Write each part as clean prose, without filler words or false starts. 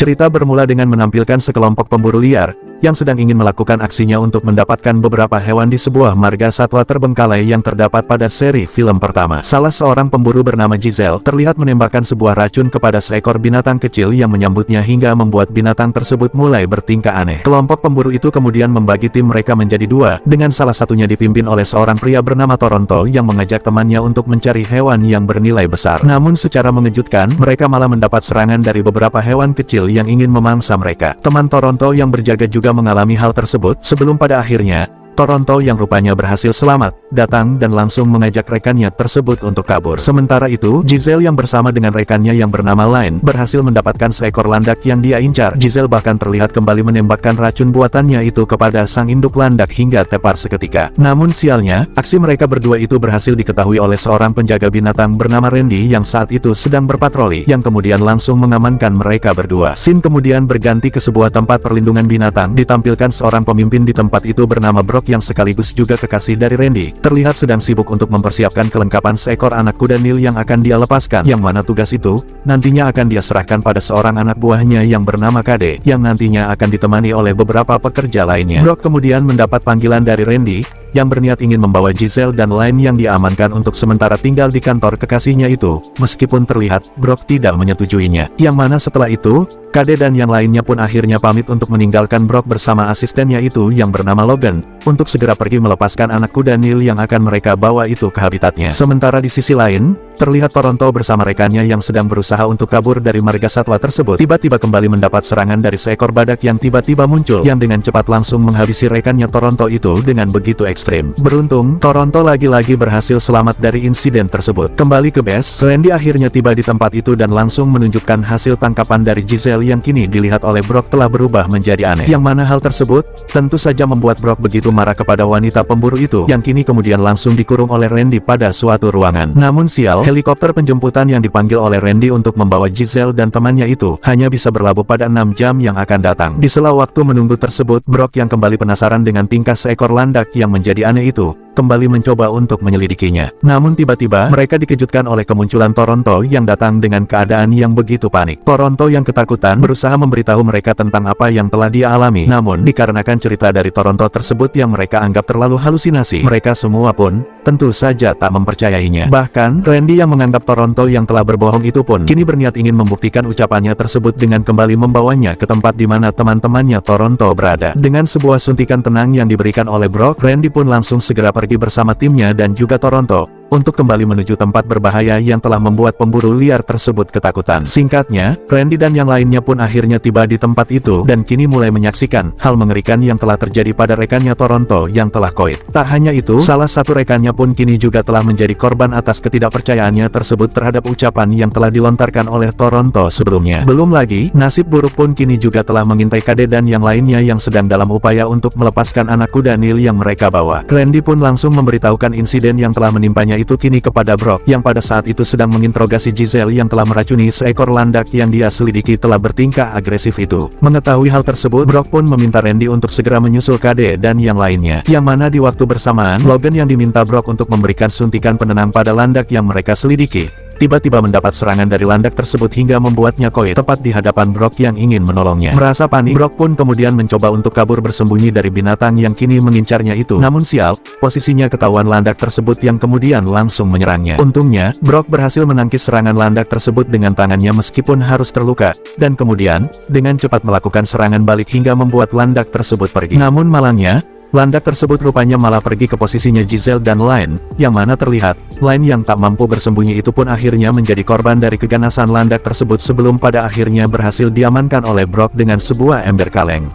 Cerita bermula dengan menampilkan sekelompok pemburu liar yang sedang ingin melakukan aksinya untuk mendapatkan beberapa hewan di sebuah marga satwa terbengkalai yang terdapat pada seri film pertama. Salah seorang pemburu bernama Giselle terlihat menembakkan sebuah racun kepada seekor binatang kecil yang menyambutnya hingga membuat binatang tersebut mulai bertingkah aneh. Kelompok pemburu itu kemudian membagi tim mereka menjadi dua, dengan salah satunya dipimpin oleh seorang pria bernama Toronto yang mengajak temannya untuk mencari hewan yang bernilai besar. Namun secara mengejutkan, mereka malah mendapat serangan dari beberapa hewan kecil yang ingin memangsa mereka. Teman Toronto yang berjaga juga mengalami hal tersebut, sebelum pada akhirnya, Toronto yang rupanya berhasil selamat, datang dan langsung mengajak rekannya tersebut untuk kabur. Sementara itu, Giselle yang bersama dengan rekannya yang bernama Line, berhasil mendapatkan seekor landak yang dia incar. Giselle bahkan terlihat kembali menembakkan racun buatannya itu kepada sang induk landak hingga tepar seketika. Namun sialnya, aksi mereka berdua itu berhasil diketahui oleh seorang penjaga binatang bernama Randy yang saat itu sedang berpatroli, yang kemudian langsung mengamankan mereka berdua. Scene kemudian berganti ke sebuah tempat perlindungan binatang, ditampilkan seorang pemimpin di tempat itu bernama Brock yang sekaligus juga kekasih dari Randy, terlihat sedang sibuk untuk mempersiapkan kelengkapan seekor anak kuda Nil yang akan dia lepaskan, yang mana tugas itu nantinya akan dia serahkan pada seorang anak buahnya yang bernama Kade, yang nantinya akan ditemani oleh beberapa pekerja lainnya. Brock kemudian mendapat panggilan dari Randy, yang berniat ingin membawa Giselle dan Line yang diamankan untuk sementara tinggal di kantor kekasihnya itu, meskipun terlihat Brock tidak menyetujuinya. Yang mana setelah itu, Kade dan yang lainnya pun akhirnya pamit untuk meninggalkan Brock bersama asistennya itu yang bernama Logan, untuk segera pergi melepaskan anak kuda Nil yang akan mereka bawa itu ke habitatnya. Sementara di sisi lain, terlihat Toronto bersama rekannya yang sedang berusaha untuk kabur dari marga satwa tersebut, tiba-tiba kembali mendapat serangan dari seekor badak yang tiba-tiba muncul, yang dengan cepat langsung menghabisi rekannya Toronto itu dengan begitu ekstrim. Beruntung, Toronto lagi-lagi berhasil selamat dari insiden tersebut. Kembali ke base, Randy akhirnya tiba di tempat itu dan langsung menunjukkan hasil tangkapan dari Giselle yang kini dilihat oleh Brock telah berubah menjadi aneh. Yang mana hal tersebut tentu saja membuat Brock begitu marah kepada wanita pemburu itu, yang kini kemudian langsung dikurung oleh Randy pada suatu ruangan. Namun sial, helikopter penjemputan yang dipanggil oleh Randy untuk membawa Giselle dan temannya itu hanya bisa berlabuh pada 6 jam yang akan datang. Di sela waktu menunggu tersebut, Brock yang kembali penasaran dengan tingkah seekor landak yang menjadi aneh itu, kembali mencoba untuk menyelidikinya. Namun tiba-tiba, mereka dikejutkan oleh kemunculan Toronto yang datang dengan keadaan yang begitu panik. Toronto yang ketakutan berusaha memberitahu mereka tentang apa yang telah dia alami. Namun, dikarenakan cerita dari Toronto tersebut yang mereka anggap terlalu halusinasi, mereka semua pun tentu saja tak mempercayainya. Bahkan, Randy yang menganggap Toronto yang telah berbohong itu pun kini berniat ingin membuktikan ucapannya tersebut dengan kembali membawanya ke tempat di mana teman-temannya Toronto berada. Dengan sebuah suntikan tenang yang diberikan oleh Brock, Randy pun langsung segera pergi bersama timnya dan juga Toronto untuk kembali menuju tempat berbahaya yang telah membuat pemburu liar tersebut ketakutan. Singkatnya, Randy dan yang lainnya pun akhirnya tiba di tempat itu dan kini mulai menyaksikan hal mengerikan yang telah terjadi pada rekannya Toronto yang telah koit. Tak hanya itu, salah satu rekannya pun kini juga telah menjadi korban atas ketidakpercayaannya tersebut terhadap ucapan yang telah dilontarkan oleh Toronto sebelumnya. Belum lagi, nasib buruk pun kini juga telah mengintai Kade dan yang lainnya yang sedang dalam upaya untuk melepaskan anak kuda Nil yang mereka bawa. Randy pun langsung memberitahukan insiden yang telah menimpanya itu kini kepada Brock, yang pada saat itu sedang menginterogasi Giselle yang telah meracuni seekor landak yang dia selidiki telah bertingkah agresif itu. Mengetahui hal tersebut, Brock pun meminta Randy untuk segera menyusul Kade dan yang lainnya. Yang mana di waktu bersamaan, Logan yang diminta Brock untuk memberikan suntikan penenang pada landak yang mereka selidiki, tiba-tiba mendapat serangan dari landak tersebut hingga membuatnya koit tepat di hadapan Brock yang ingin menolongnya. Merasa panik, Brock pun kemudian mencoba untuk kabur bersembunyi dari binatang yang kini mengincarnya itu. Namun sial, posisinya ketahuan landak tersebut yang kemudian langsung menyerangnya. Untungnya, Brock berhasil menangkis serangan landak tersebut dengan tangannya meskipun harus terluka, dan kemudian dengan cepat melakukan serangan balik hingga membuat landak tersebut pergi. Namun malangnya, landak tersebut rupanya malah pergi ke posisinya Giselle dan Line, yang mana terlihat, Line yang tak mampu bersembunyi itu pun akhirnya menjadi korban dari keganasan landak tersebut sebelum pada akhirnya berhasil diamankan oleh Brock dengan sebuah ember kaleng.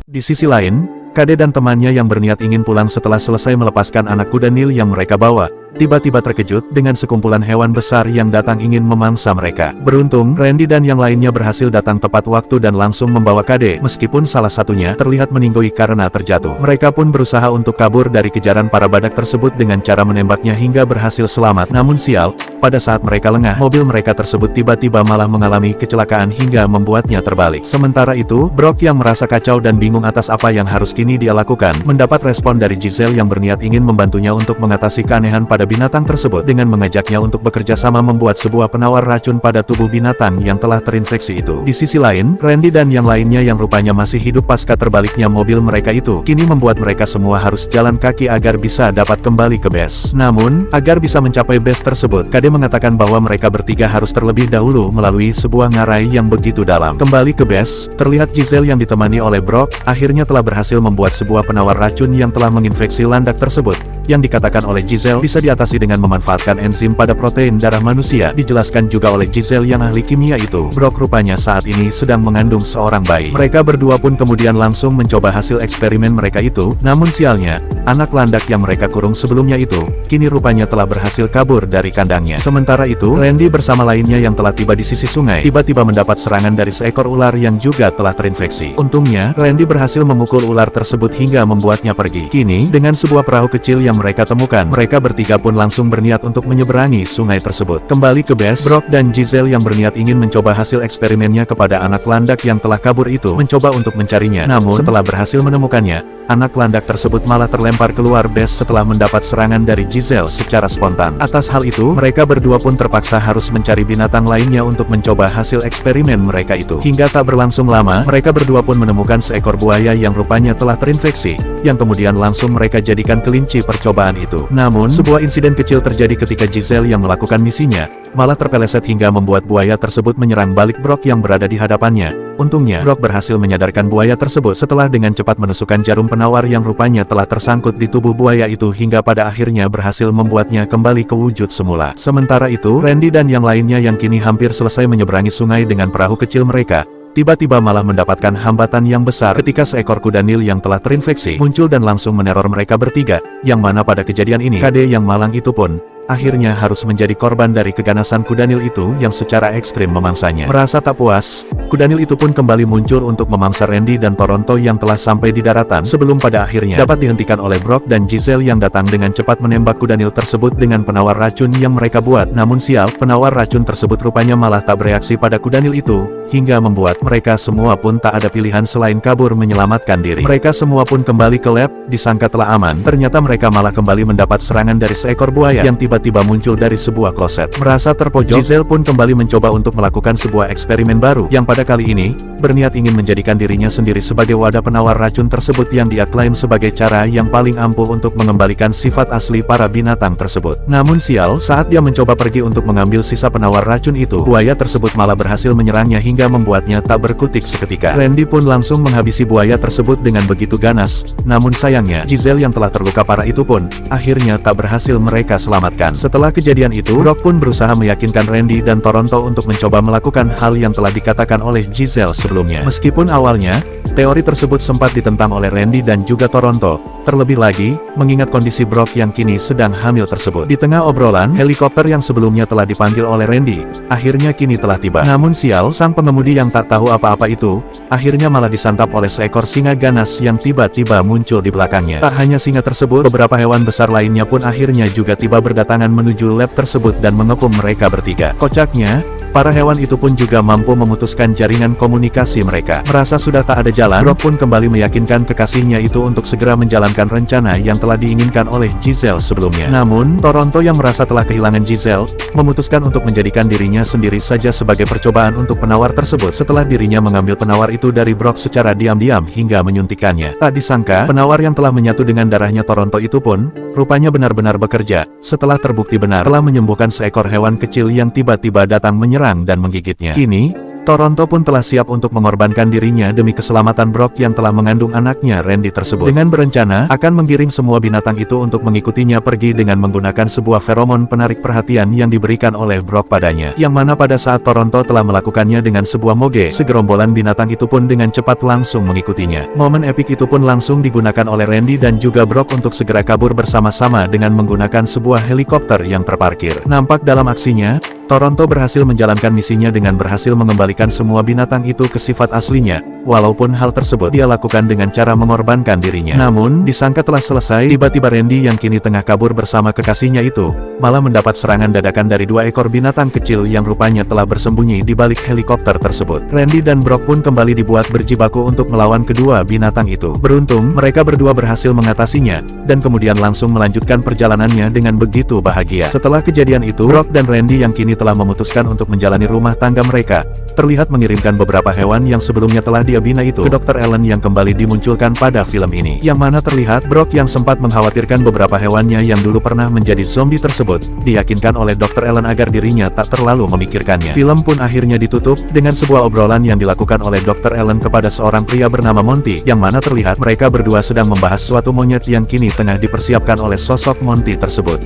Di sisi lain, Kade dan temannya yang berniat ingin pulang setelah selesai melepaskan anak kuda Nil yang mereka bawa, tiba-tiba terkejut dengan sekumpulan hewan besar yang datang ingin memangsa mereka. Beruntung, Randy dan yang lainnya berhasil datang tepat waktu dan langsung membawa Kade, meskipun salah satunya terlihat meninggoy karena terjatuh. Mereka pun berusaha untuk kabur dari kejaran para badak tersebut dengan cara menembaknya hingga berhasil selamat. Namun sial, pada saat mereka lengah, mobil mereka tersebut tiba-tiba malah mengalami kecelakaan hingga membuatnya terbalik. Sementara itu, Brock yang merasa kacau dan bingung atas apa yang harus kini dia lakukan, mendapat respon dari Giselle yang berniat ingin membantunya untuk mengatasi keanehan pada binatang tersebut dengan mengajaknya untuk bekerja sama membuat sebuah penawar racun pada tubuh binatang yang telah terinfeksi itu. Di sisi lain, Randy dan yang lainnya yang rupanya masih hidup pasca terbaliknya mobil mereka itu, kini membuat mereka semua harus jalan kaki agar bisa dapat kembali ke base. Namun, agar bisa mencapai base tersebut, KD mengatakan bahwa mereka bertiga harus terlebih dahulu melalui sebuah ngarai yang begitu dalam. Kembali ke base, terlihat Giselle yang ditemani oleh Brock, akhirnya telah berhasil membuat sebuah penawar racun yang telah menginfeksi landak tersebut, yang dikatakan oleh Giselle bisa diatasi dengan memanfaatkan enzim pada protein darah manusia. Dijelaskan juga oleh Giselle yang ahli kimia itu, Brock rupanya saat ini sedang mengandung seorang bayi. Mereka berdua pun kemudian langsung mencoba hasil eksperimen mereka itu, namun sialnya, anak landak yang mereka kurung sebelumnya itu, kini rupanya telah berhasil kabur dari kandangnya. Sementara itu, Randy bersama lainnya yang telah tiba di sisi sungai, tiba-tiba mendapat serangan dari seekor ular yang juga telah terinfeksi. Untungnya, Randy berhasil memukul ular tersebut hingga membuatnya pergi. Kini, dengan sebuah perahu kecil yang mereka temukan, mereka bertiga pun langsung berniat untuk menyeberangi sungai tersebut. Kembali ke base, Brock dan Giselle yang berniat ingin mencoba hasil eksperimennya kepada anak landak yang telah kabur itu, mencoba untuk mencarinya. Namun, setelah berhasil menemukannya, anak landak tersebut malah terlempar keluar base setelah mendapat serangan dari Giselle secara spontan. Atas hal itu, mereka berdua pun terpaksa harus mencari binatang lainnya untuk mencoba hasil eksperimen mereka itu. Hingga tak berlangsung lama, mereka berdua pun menemukan seekor buaya yang rupanya telah terinfeksi, yang kemudian langsung mereka jadikan kelinci percobaan itu. Namun, sebuah insiden kecil terjadi ketika Giselle yang melakukan misinya, malah terpeleset hingga membuat buaya tersebut menyerang balik Brock yang berada di hadapannya. Untungnya, Brock berhasil menyadarkan buaya tersebut setelah dengan cepat menusukkan jarum penawar yang rupanya telah tersangkut di tubuh buaya itu hingga pada akhirnya berhasil membuatnya kembali ke wujud semula. Sementara itu, Randy dan yang lainnya yang kini hampir selesai menyeberangi sungai dengan perahu kecil mereka, tiba-tiba malah mendapatkan hambatan yang besar ketika seekor kuda Nil yang telah terinfeksi muncul dan langsung meneror mereka bertiga, yang mana pada kejadian ini, KD yang malang itu pun akhirnya harus menjadi korban dari keganasan kuda Nil itu yang secara ekstrim memangsanya. Merasa tak puas, kuda Nil itu pun kembali muncul untuk memangsa Randy dan Toronto yang telah sampai di daratan sebelum pada akhirnya dapat dihentikan oleh Brock dan Giselle yang datang dengan cepat menembak kuda Nil tersebut dengan penawar racun yang mereka buat. Namun sial, penawar racun tersebut rupanya malah tak bereaksi pada kuda Nil itu, hingga membuat mereka semua pun tak ada pilihan selain kabur menyelamatkan diri. Mereka semua pun kembali ke lab, disangka telah aman, ternyata mereka malah kembali mendapat serangan dari seekor buaya yang tiba-tiba muncul dari sebuah kloset. Merasa terpojok, Giselle pun kembali mencoba untuk melakukan sebuah eksperimen baru, yang pada kali ini, berniat ingin menjadikan dirinya sendiri sebagai wadah penawar racun tersebut yang dia klaim sebagai cara yang paling ampuh untuk mengembalikan sifat asli para binatang tersebut. Namun sial, saat dia mencoba pergi untuk mengambil sisa penawar racun itu, buaya tersebut malah berhasil menyerangnya hingga membuatnya tak berkutik seketika. Randy pun langsung menghabisi buaya tersebut dengan begitu ganas, namun sayangnya, Giselle yang telah terluka parah itu pun, akhirnya tak berhasil mereka selamatkan. Setelah kejadian itu, Brock pun berusaha meyakinkan Randy dan Toronto untuk mencoba melakukan hal yang telah dikatakan oleh Giselle sebelumnya. Meskipun awalnya, teori tersebut sempat ditentang oleh Randy dan juga Toronto, terlebih lagi, mengingat kondisi Brock yang kini sedang hamil tersebut. Di tengah obrolan, helikopter yang sebelumnya telah dipanggil oleh Randy, akhirnya kini telah tiba. Namun sial, sang pengemudi yang tak tahu apa-apa itu, akhirnya malah disantap oleh seekor singa ganas yang tiba-tiba muncul di belakangnya. Tak hanya singa tersebut, beberapa hewan besar lainnya pun akhirnya juga tiba berdatangan menuju lab tersebut dan mengepung mereka bertiga. Kocaknya, para hewan itu pun juga mampu memutuskan jaringan komunikasi mereka. Merasa sudah tak ada jalan, Brock pun kembali meyakinkan kekasihnya itu untuk segera menjalankan rencana yang telah diinginkan oleh Giselle sebelumnya. Namun, Toronto yang merasa telah kehilangan Giselle, memutuskan untuk menjadikan dirinya sendiri saja sebagai percobaan untuk penawar tersebut setelah dirinya mengambil penawar itu dari Brock secara diam-diam hingga menyuntikkannya. Tak disangka, penawar yang telah menyatu dengan darahnya Toronto itu pun, rupanya benar-benar bekerja, setelah terbukti benar telah menyembuhkan seekor hewan kecil yang tiba-tiba datang menyerang dan menggigitnya. Kini, Toronto pun telah siap untuk mengorbankan dirinya demi keselamatan Brock yang telah mengandung anaknya Randy tersebut. Dengan berencana, akan menggiring semua binatang itu untuk mengikutinya pergi dengan menggunakan sebuah feromon penarik perhatian yang diberikan oleh Brock padanya. Yang mana pada saat Toronto telah melakukannya dengan sebuah moge, segerombolan binatang itu pun dengan cepat langsung mengikutinya. Momen epik itu pun langsung digunakan oleh Randy dan juga Brock untuk segera kabur bersama-sama dengan menggunakan sebuah helikopter yang terparkir. Nampak dalam aksinya, Toronto berhasil menjalankan misinya dengan berhasil mengembalikan semua binatang itu ke sifat aslinya, walaupun hal tersebut dia lakukan dengan cara mengorbankan dirinya. Namun, disangka telah selesai, tiba-tiba Randy yang kini tengah kabur bersama kekasihnya itu, malah mendapat serangan dadakan dari 2 ekor binatang kecil yang rupanya telah bersembunyi di balik helikopter tersebut. Randy dan Brock pun kembali dibuat berjibaku untuk melawan kedua binatang itu. Beruntung, mereka berdua berhasil mengatasinya, dan kemudian langsung melanjutkan perjalanannya dengan begitu bahagia. Setelah kejadian itu, Brock dan Randy yang kini telah memutuskan untuk menjalani rumah tangga mereka, terlihat mengirimkan beberapa hewan yang sebelumnya telah dia bina itu ke Dr. Allen yang kembali dimunculkan pada film ini. Yang mana terlihat Brock yang sempat mengkhawatirkan beberapa hewannya yang dulu pernah menjadi zombie tersebut, diyakinkan oleh Dr. Allen agar dirinya tak terlalu memikirkannya. Film pun akhirnya ditutup dengan sebuah obrolan yang dilakukan oleh Dr. Allen kepada seorang pria bernama Monty, yang mana terlihat mereka berdua sedang membahas suatu monyet yang kini tengah dipersiapkan oleh sosok Monty tersebut.